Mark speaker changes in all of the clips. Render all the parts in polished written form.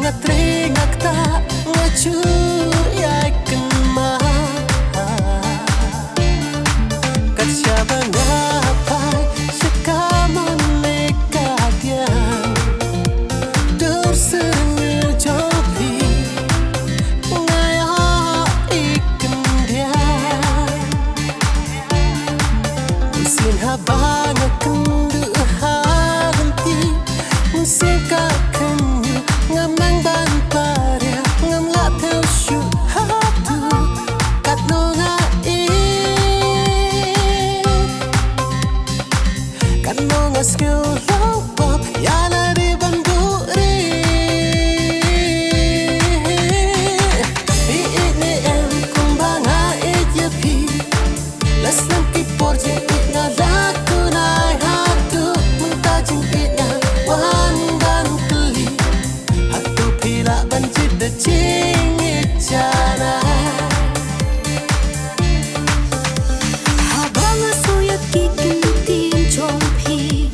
Speaker 1: ngatringak ta ngacu yai kenma kat siapa ngapai sekamon nekadian tersenyu jopi ngaya ikan dia musim habang kendu hanti musim kakenyu ngamang ban paria ngam la theo shu hatu kat nonga kat nonga skill long pop yana di banduri bi ini em kumbanga ejpi las lam ki porje itna laku nai hatu muntajin itna wan ban kli hatu pila banjit de ching ichana
Speaker 2: habang suya kikintin chompi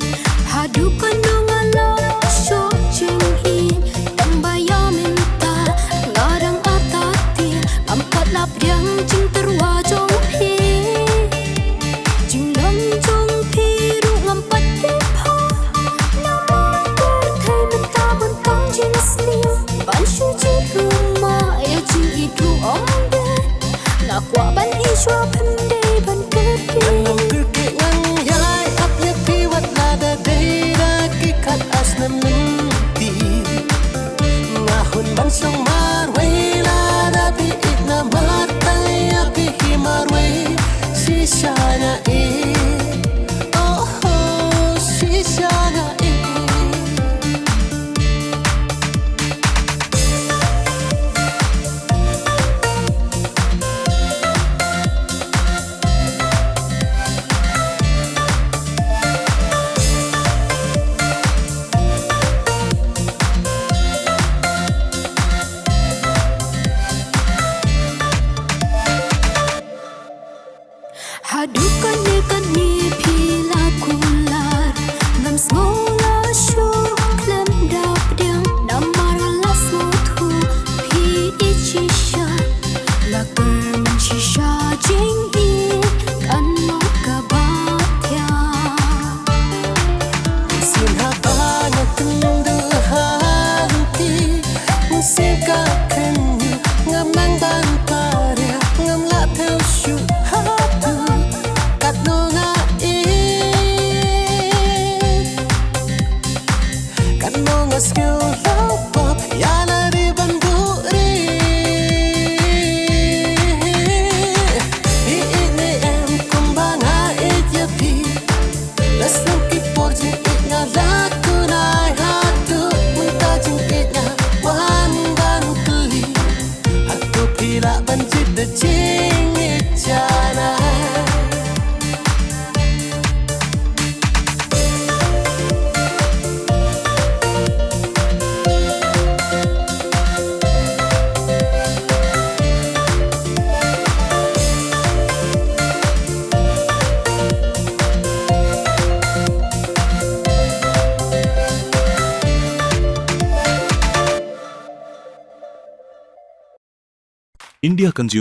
Speaker 2: hadu kanong alon sho chinghin tambayamin ta ngarang atatin ampat lapriang ching terwa chompi ching long chompi ru ngampat tepa naman terthai menta buntang jing snia ban shu chi rumah ya ching itu omde ngakwa ban iswa pende ban kerki
Speaker 1: nang kirki ngang yai ap ye piwat lada deira ki kat asnam minti ngahun ban song marway lada bi itna matai api himarway sishana oh oh sishana
Speaker 2: hadukan dekat ni pila kular ngam smola shu klem dap diang namara la smuthu pi ichisha la kerm shisha jing in kanno kabatya
Speaker 1: musim habang kendu hanti musim kakenyu ngamang ban paria ngam la theo shu hatu kat nonga kat nonga skill low pop yana di banduri bi ini em kumbanga ejpi las lam ki porje itna laku nai hatu muntajin itna wan ban kli hatu pila banjit de ching ichana
Speaker 3: India consumes